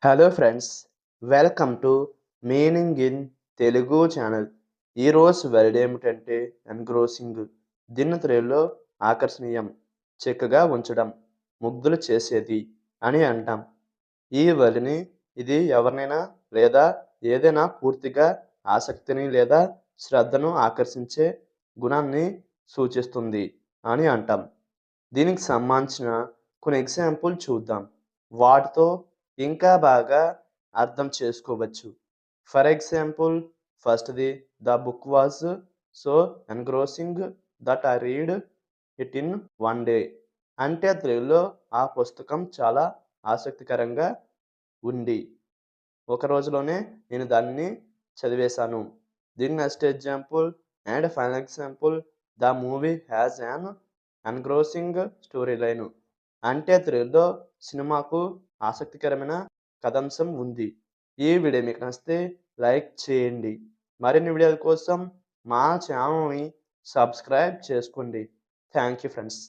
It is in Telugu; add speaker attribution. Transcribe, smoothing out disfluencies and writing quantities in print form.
Speaker 1: Hello friends, welcome to meaning in Telugu channel. ఈరోజు వర్డ్ ఏమిటంటే ఎన్గ్రోసింగ్. దీన్ని తెలుగులో ఆకర్షణీయం, చక్కగా ఉంచడం, ముగ్ధులు చేసేది అని అంటాం. ఈ వర్డ్ని ఇది ఎవరినైనా లేదా ఏదైనా పూర్తిగా ఆసక్తిని లేదా శ్రద్ధను ఆకర్షించే గుణాన్ని సూచిస్తుంది అని అంటాం. దీనికి సంబంధించిన కొన్ని ఎగ్జాంపుల్ చూద్దాం. వాటితో ఇంకా బాగా అర్థం చేసుకోవచ్చు. ఫర్ ఎగ్జాంపుల్, ఫస్ట్‌ది the book was so engrossing that I read it in one day. అంటే తెలుగులో ఆ పుస్తకం చాలా ఆసక్తికరంగా ఉంది. ఒక రోజులోనే నేను దాన్ని చదివేశాను. దీని next example and final example, the movie has an engrossing story line. అంటే తెలుగులో సినిమాకు ఆసక్తికరమైన కథాంశం ఉంది. ఈ వీడియో మీకు నచ్చితే లైక్ చేయండి. మరిన్ని వీడియోల కోసం మా ఛానల్‌ని సబ్స్క్రైబ్ చేసుకోండి. Thank you friends.